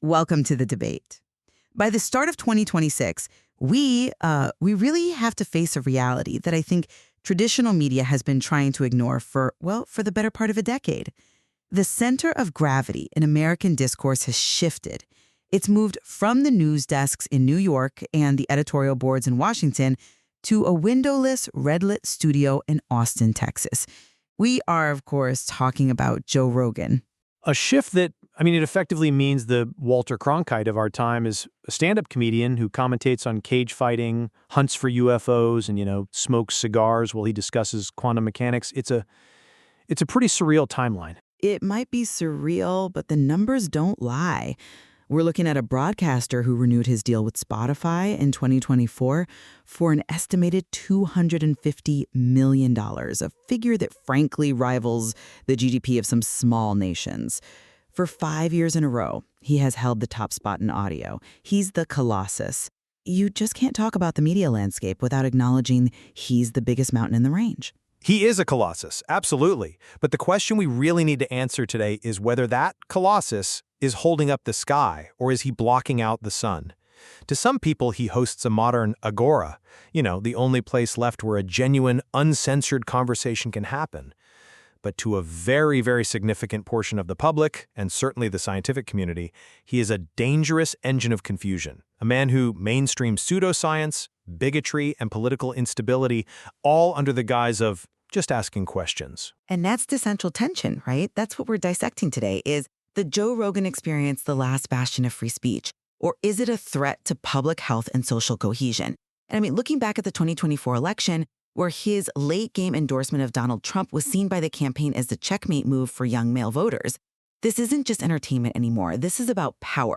Welcome to the debate. By the start of 2026, we really have to face a reality that I think traditional media has been trying to ignore for the better part of a decade. The center of gravity in American discourse has shifted. It's moved from the news desks in New York and the editorial boards in Washington to a windowless, red-lit studio in Austin, Texas. We are, of course, talking about Joe Rogan. A shift that, it effectively means the Walter Cronkite of our time is a stand-up comedian who commentates on cage fighting, hunts for UFOs, and, smokes cigars while he discusses quantum mechanics. It's a pretty surreal timeline. It might be surreal, but the numbers don't lie. We're looking at a broadcaster who renewed his deal with Spotify in 2024 for an estimated $250 million, a figure that frankly rivals the GDP of some small nations. For 5 years in a row, he has held the top spot in audio. He's the Colossus. You just can't talk about the media landscape without acknowledging he's the biggest mountain in the range. He is a colossus, absolutely. But the question we really need to answer today is whether that colossus is holding up the sky or is he blocking out the sun? To some people, he hosts a modern agora, the only place left where a genuine, uncensored conversation can happen. But to a very, very significant portion of the public, and certainly the scientific community, he is a dangerous engine of confusion, a man who mainstreams pseudoscience, bigotry, and political instability, all under the guise of just asking questions. And that's the central tension, right? That's what we're dissecting today. Is the Joe Rogan Experience the last bastion of free speech? Or is it a threat to public health and social cohesion? And looking back at the 2024 election, where his late-game endorsement of Donald Trump was seen by the campaign as the checkmate move for young male voters, this isn't just entertainment anymore. This is about power.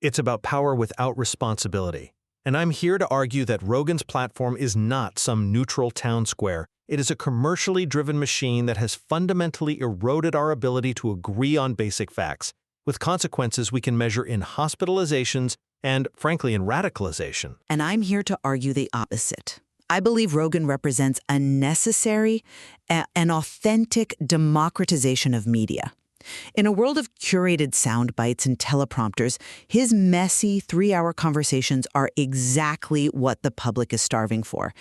It's about power without responsibility. And I'm here to argue that Rogan's platform is not some neutral town square. It is a commercially driven machine that has fundamentally eroded our ability to agree on basic facts, with consequences we can measure in hospitalizations and, frankly, in radicalization. And I'm here to argue the opposite. I believe Rogan represents a necessary, an authentic democratization of media. In a world of curated sound bites and teleprompters, his messy 3-hour conversations are exactly what the public is starving for.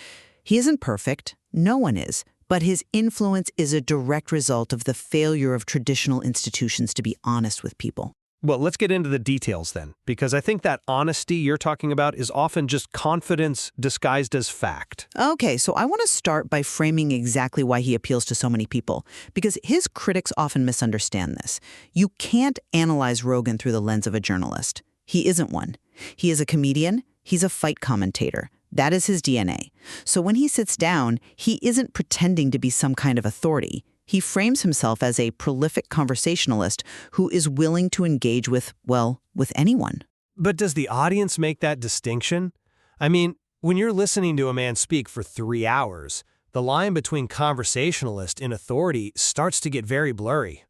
He isn't perfect, no one is, but his influence is a direct result of the failure of traditional institutions to be honest with people. Well, let's get into the details then, because I think that honesty you're talking about is often just confidence disguised as fact. Okay, so I want to start by framing exactly why he appeals to so many people, because his critics often misunderstand this. You can't analyze Rogan through the lens of a journalist. He isn't one. He is a comedian. He's a fight commentator. That is his DNA. So when he sits down, he isn't pretending to be some kind of authority. He frames himself as a prolific conversationalist who is willing to engage with anyone. But does the audience make that distinction? When you're listening to a man speak for 3 hours, the line between conversationalist and authority starts to get very blurry.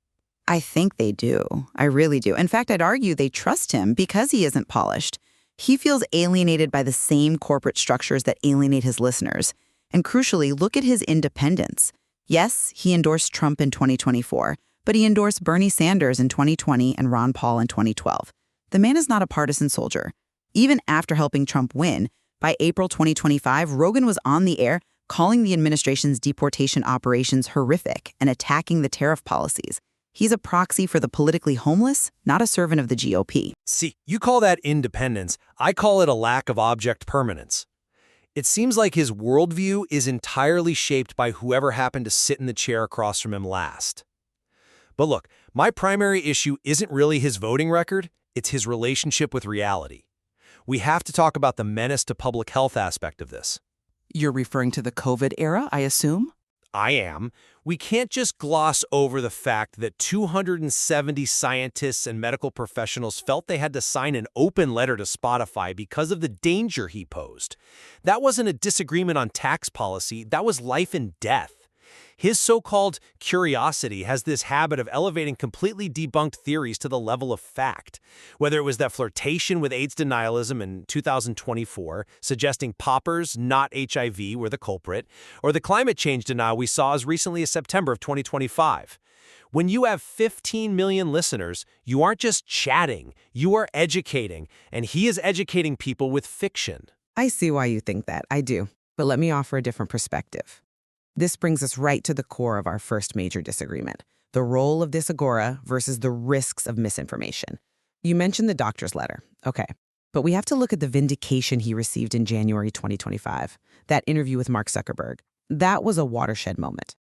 I think they do. I really do. In fact, I'd argue they trust him because he isn't polished. He feels alienated by the same corporate structures that alienate his listeners. And crucially, look at his independence. Yes, he endorsed Trump in 2024, but he endorsed Bernie Sanders in 2020 and Ron Paul in 2012. The man is not a partisan soldier. Even after helping Trump win, by April 2025, Rogan was on the air calling the administration's deportation operations horrific and attacking the tariff policies. He's a proxy for the politically homeless, not a servant of the GOP. See, you call that independence. I call it a lack of object permanence. It seems like his worldview is entirely shaped by whoever happened to sit in the chair across from him last. But look, my primary issue isn't really his voting record, it's his relationship with reality. We have to talk about the menace to public health aspect of this. You're referring to the COVID era, I assume? I am. We can't just gloss over the fact that 270 scientists and medical professionals felt they had to sign an open letter to Spotify because of the danger he posed. That wasn't a disagreement on tax policy, that was life and death. His so-called curiosity has this habit of elevating completely debunked theories to the level of fact. Whether it was that flirtation with AIDS denialism in 2024, suggesting poppers, not HIV, were the culprit, or the climate change denial we saw as recently as September of 2025. When you have 15 million listeners, you aren't just chatting, you are educating, and he is educating people with fiction. I see why you think that. I do. But let me offer a different perspective. This brings us right to the core of our first major disagreement, the role of this agora versus the risks of misinformation. You mentioned the doctor's letter. Okay. But we have to look at the vindication he received in January 2025, that interview with Mark Zuckerberg. That was a watershed moment.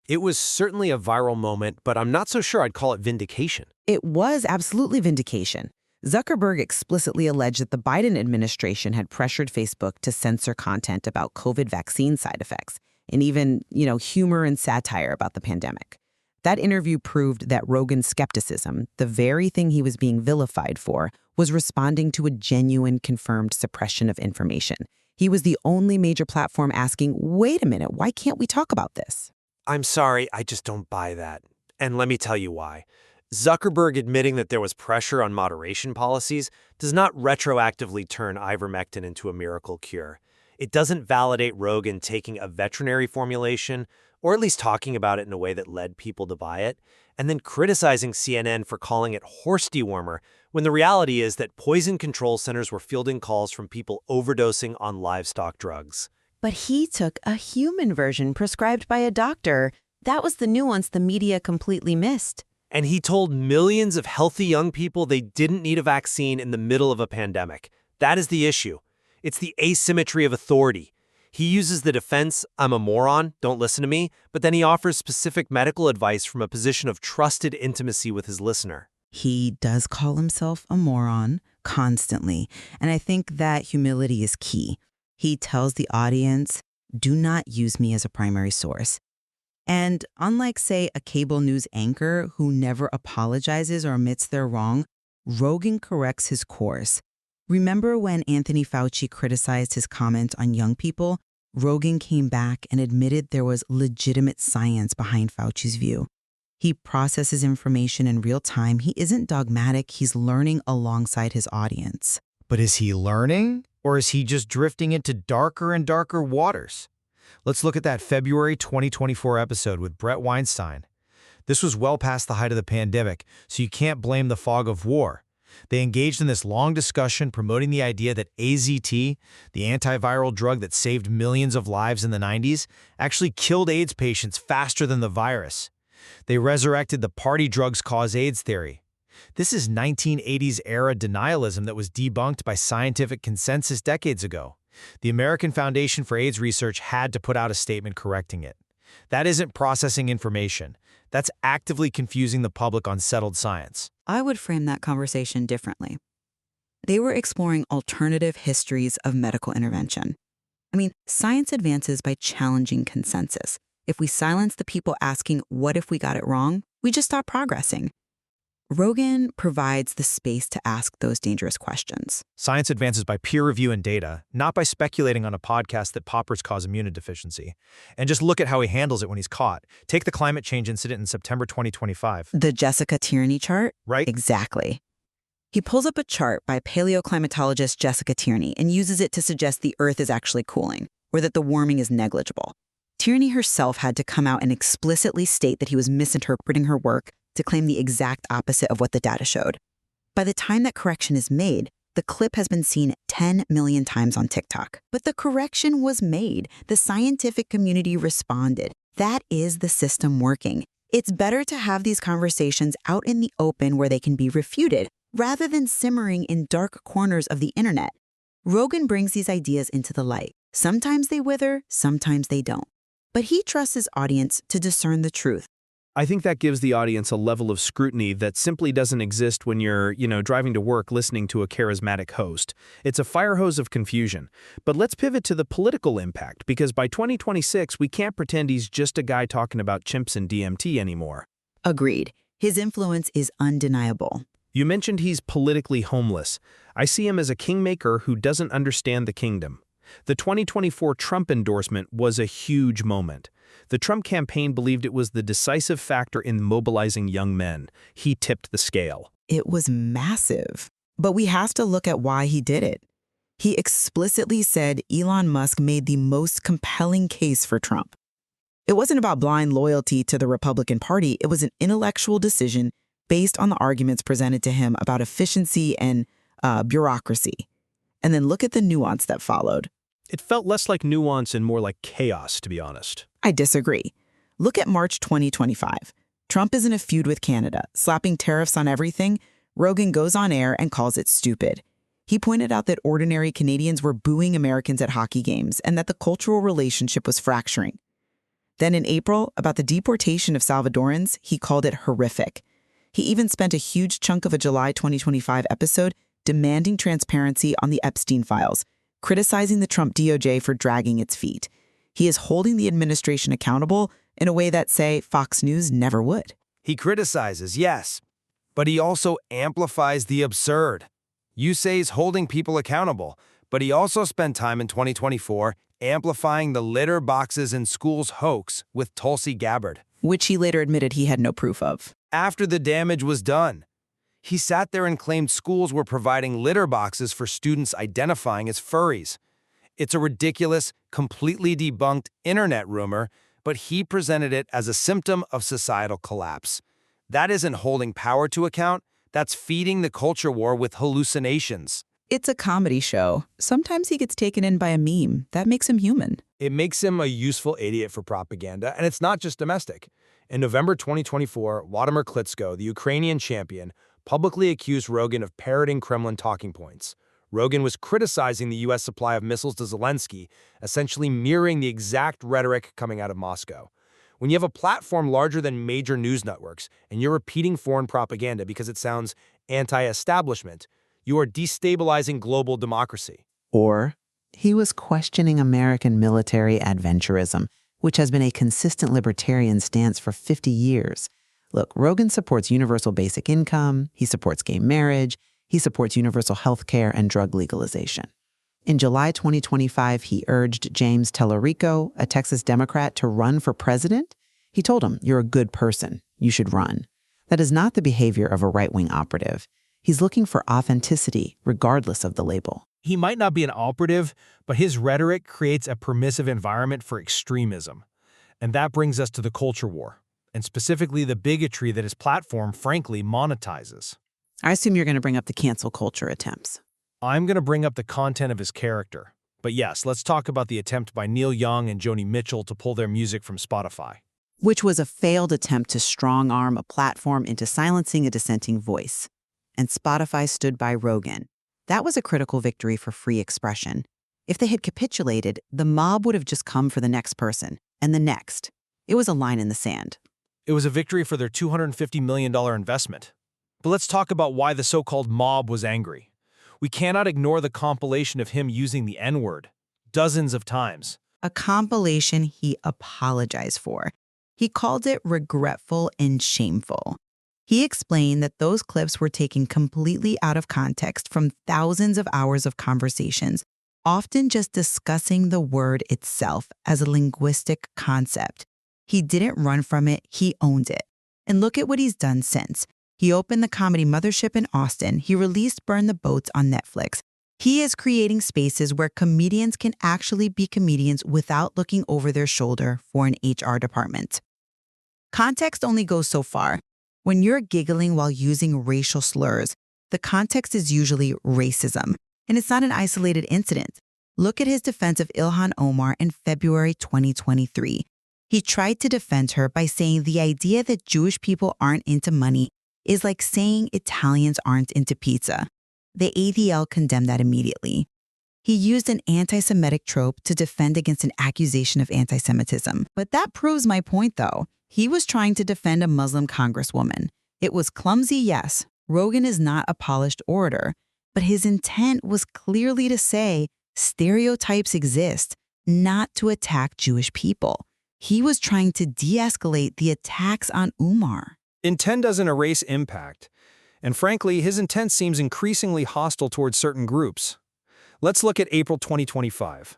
It was certainly a viral moment, but I'm not so sure I'd call it vindication. It was absolutely vindication. Zuckerberg explicitly alleged that the Biden administration had pressured Facebook to censor content about COVID vaccine side effects and even, humor and satire about the pandemic. That interview proved that Rogan's skepticism, the very thing he was being vilified for, was responding to a genuine confirmed suppression of information. He was the only major platform asking, wait a minute, why can't we talk about this? I'm sorry, I just don't buy that. And let me tell you why. Zuckerberg admitting that there was pressure on moderation policies does not retroactively turn ivermectin into a miracle cure. It doesn't validate Rogan taking a veterinary formulation, or at least talking about it in a way that led people to buy it, and then criticizing CNN for calling it horse dewormer, when the reality is that poison control centers were fielding calls from people overdosing on livestock drugs. But he took a human version prescribed by a doctor. That was the nuance the media completely missed. And he told millions of healthy young people they didn't need a vaccine in the middle of a pandemic. That is the issue. It's the asymmetry of authority. He uses the defense, I'm a moron, don't listen to me, but then he offers specific medical advice from a position of trusted intimacy with his listener. He does call himself a moron constantly, and I think that humility is key. He tells the audience, do not use me as a primary source. And unlike, say, a cable news anchor who never apologizes or admits they're wrong, Rogan corrects his course. Remember when Anthony Fauci criticized his comments on young people? Rogan came back and admitted there was legitimate science behind Fauci's view. He processes information in real time. He isn't dogmatic. He's learning alongside his audience. But is he learning, or is he just drifting into darker and darker waters? Let's look at that February 2024 episode with Brett Weinstein. This was well past the height of the pandemic, so you can't blame the fog of war. They engaged in this long discussion promoting the idea that AZT, the antiviral drug that saved millions of lives in the 90s, actually killed AIDS patients faster than the virus. They resurrected the party drugs cause AIDS theory. This is 1980s-era denialism that was debunked by scientific consensus decades ago. The American Foundation for AIDS Research had to put out a statement correcting it. That isn't processing information. That's actively confusing the public on settled science. I would frame that conversation differently. They were exploring alternative histories of medical intervention. Science advances by challenging consensus. If we silence the people asking, what if we got it wrong, we just stop progressing. Rogan provides the space to ask those dangerous questions. Science advances by peer review and data, not by speculating on a podcast that poppers cause immunodeficiency. And just look at how he handles it when he's caught. Take the climate change incident in September 2025. The Jessica Tierney chart? Right? Exactly. He pulls up a chart by paleoclimatologist Jessica Tierney and uses it to suggest the Earth is actually cooling, or that the warming is negligible. Tierney herself had to come out and explicitly state that he was misinterpreting her work to claim the exact opposite of what the data showed. By the time that correction is made, the clip has been seen 10 million times on TikTok. But the correction was made. The scientific community responded. That is the system working. It's better to have these conversations out in the open where they can be refuted, rather than simmering in dark corners of the internet. Rogan brings these ideas into the light. Sometimes they wither, sometimes they don't. But he trusts his audience to discern the truth. I think that gives the audience a level of scrutiny that simply doesn't exist when you're, driving to work listening to a charismatic host. It's a fire hose of confusion. But let's pivot to the political impact, because by 2026, we can't pretend he's just a guy talking about chimps and DMT anymore. Agreed. His influence is undeniable. You mentioned he's politically homeless. I see him as a kingmaker who doesn't understand the kingdom. The 2024 Trump endorsement was a huge moment. The Trump campaign believed it was the decisive factor in mobilizing young men. He tipped the scale. It was massive. But we have to look at why he did it. He explicitly said Elon Musk made the most compelling case for Trump. It wasn't about blind loyalty to the Republican Party. It was an intellectual decision based on the arguments presented to him about efficiency and bureaucracy. And then look at the nuance that followed. It felt less like nuance and more like chaos, to be honest. I disagree. Look at March 2025. Trump is in a feud with Canada, slapping tariffs on everything. Rogan goes on air and calls it stupid. He pointed out that ordinary Canadians were booing Americans at hockey games and that the cultural relationship was fracturing. Then in April, about the deportation of Salvadorans, he called it horrific. He even spent a huge chunk of a July 2025 episode demanding transparency on the Epstein files, criticizing the Trump DOJ for dragging its feet. He is holding the administration accountable in a way that, say, Fox News never would. He criticizes, yes, but he also amplifies the absurd. You say he's holding people accountable, but he also spent time in 2024 amplifying the litter boxes in schools hoax with Tulsi Gabbard, Which he later admitted he had no proof of. after the damage was done. He sat there and claimed schools were providing litter boxes for students identifying as furries. It's a ridiculous, completely debunked internet rumor, but he presented it as a symptom of societal collapse. That isn't holding power to account, that's feeding the culture war with hallucinations. It's a comedy show. Sometimes he gets taken in by a meme. That makes him human. It makes him a useful idiot for propaganda, and it's not just domestic. In November 2024, Wladimir Klitschko, the Ukrainian champion, publicly accused Rogan of parroting Kremlin talking points. Rogan was criticizing the U.S. supply of missiles to Zelensky, essentially mirroring the exact rhetoric coming out of Moscow. When you have a platform larger than major news networks, and you're repeating foreign propaganda because it sounds anti-establishment, you are destabilizing global democracy. Or he was questioning American military adventurism, which has been a consistent libertarian stance for 50 years. Look, Rogan supports universal basic income, he supports gay marriage, he supports universal health care and drug legalization. In July 2025, he urged James Tellerico, a Texas Democrat, to run for president. He told him, "You're a good person. You should run." That is not the behavior of a right-wing operative. He's looking for authenticity, regardless of the label. He might not be an operative, but his rhetoric creates a permissive environment for extremism. And that brings us to the culture war, and specifically the bigotry that his platform, frankly, monetizes. I assume you're going to bring up the cancel culture attempts. I'm going to bring up the content of his character. But yes, let's talk about the attempt by Neil Young and Joni Mitchell to pull their music from Spotify. Which was a failed attempt to strong-arm a platform into silencing a dissenting voice. And Spotify stood by Rogan. That was a critical victory for free expression. If they had capitulated, the mob would have just come for the next person, and the next. It was a line in the sand. It was a victory for their $250 million investment. But let's talk about why the so-called mob was angry. We cannot ignore the compilation of him using the N-word dozens of times. A compilation he apologized for. He called it regretful and shameful. He explained that those clips were taken completely out of context from thousands of hours of conversations, often just discussing the word itself as a linguistic concept. He didn't run from it, he owned it. And look at what he's done since. He opened the comedy mothership in Austin. He released Burn the Boats on Netflix. He is creating spaces where comedians can actually be comedians without looking over their shoulder for an HR department. Context only goes so far. When you're giggling while using racial slurs, the context is usually racism, and it's not an isolated incident. Look at his defense of Ilhan Omar in February 2023. He tried to defend her by saying the idea that Jewish people aren't into money is like saying Italians aren't into pizza. The ADL condemned that immediately. He used an anti-Semitic trope to defend against an accusation of anti-Semitism. But that proves my point, though. He was trying to defend a Muslim congresswoman. It was clumsy, yes. Rogan is not a polished orator, but his intent was clearly to say stereotypes exist, not to attack Jewish people. He was trying to de-escalate the attacks on Umar. Intent doesn't erase impact. And frankly, his intent seems increasingly hostile towards certain groups. Let's look at April 2025.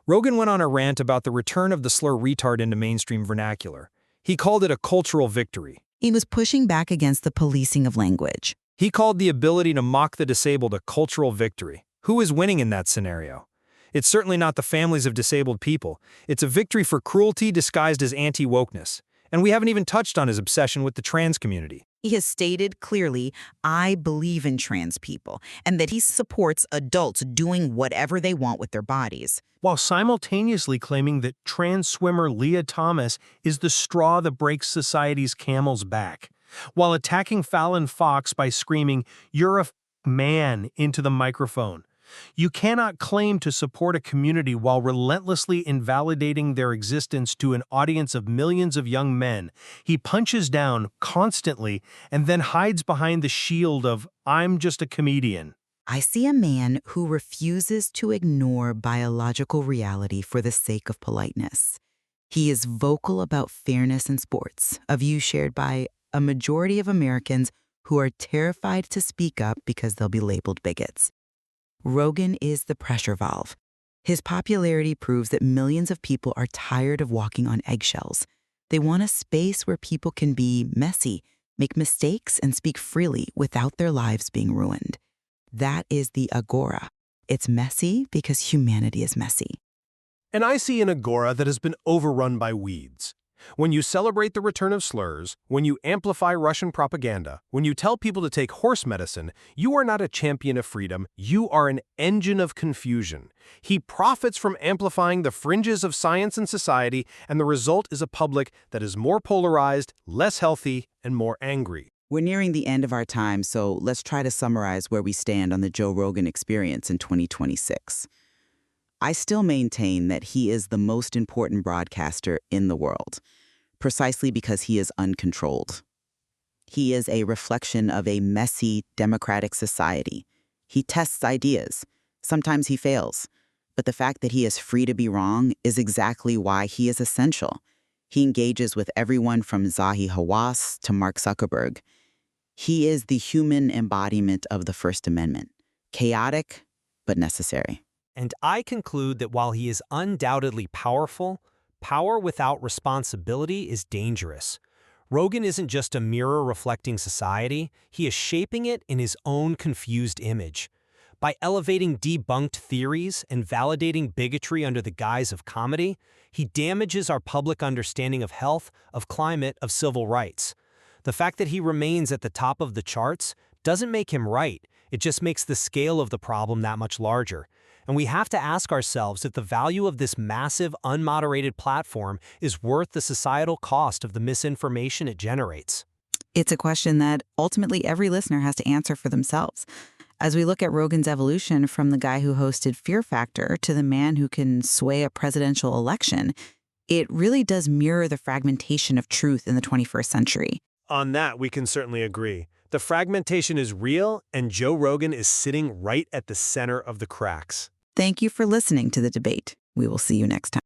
Rogan went on a rant about the return of the slur retard into mainstream vernacular. He called it a cultural victory. He was pushing back against the policing of language. He called the ability to mock the disabled a cultural victory. Who is winning in that scenario? It's certainly not the families of disabled people. It's a victory for cruelty disguised as anti-wokeness. And we haven't even touched on his obsession with the trans community. He has stated clearly, I believe in trans people, and that he supports adults doing whatever they want with their bodies. While simultaneously claiming that trans swimmer Leah Thomas is the straw that breaks society's camel's back. While attacking Fallon Fox by screaming, "You're a man," into the microphone. You cannot claim to support a community while relentlessly invalidating their existence to an audience of millions of young men. He punches down constantly and then hides behind the shield of, "I'm just a comedian." I see a man who refuses to ignore biological reality for the sake of politeness. He is vocal about fairness in sports, a view shared by a majority of Americans who are terrified to speak up because they'll be labeled bigots. Rogan is the pressure valve. His popularity proves that millions of people are tired of walking on eggshells. They want a space where people can be messy, make mistakes, and speak freely without their lives being ruined. That is the agora. It's messy because humanity is messy. And I see an agora that has been overrun by weeds. When you celebrate the return of slurs, when you amplify Russian propaganda, when you tell people to take horse medicine, you are not a champion of freedom, you are an engine of confusion. He profits from amplifying the fringes of science and society, and the result is a public that is more polarized, less healthy, and more angry. We're nearing the end of our time, so let's try to summarize where we stand on the Joe Rogan Experience in 2026. I still maintain that he is the most important broadcaster in the world, precisely because he is uncontrolled. He is a reflection of a messy, democratic society. He tests ideas. Sometimes he fails. But the fact that he is free to be wrong is exactly why he is essential. He engages with everyone from Zahi Hawass to Mark Zuckerberg. He is the human embodiment of the First Amendment. Chaotic, but necessary. And I conclude that while he is undoubtedly powerful, power without responsibility is dangerous. Rogan isn't just a mirror reflecting society, he is shaping it in his own confused image. By elevating debunked theories and validating bigotry under the guise of comedy, he damages our public understanding of health, of climate, of civil rights. The fact that he remains at the top of the charts doesn't make him right, it just makes the scale of the problem that much larger. And we have to ask ourselves if the value of this massive, unmoderated platform is worth the societal cost of the misinformation it generates. It's a question that ultimately every listener has to answer for themselves. As we look at Rogan's evolution from the guy who hosted Fear Factor to the man who can sway a presidential election, it really does mirror the fragmentation of truth in the 21st century. On that, we can certainly agree. The fragmentation is real, and Joe Rogan is sitting right at the center of the cracks. Thank you for listening to the debate. We will see you next time.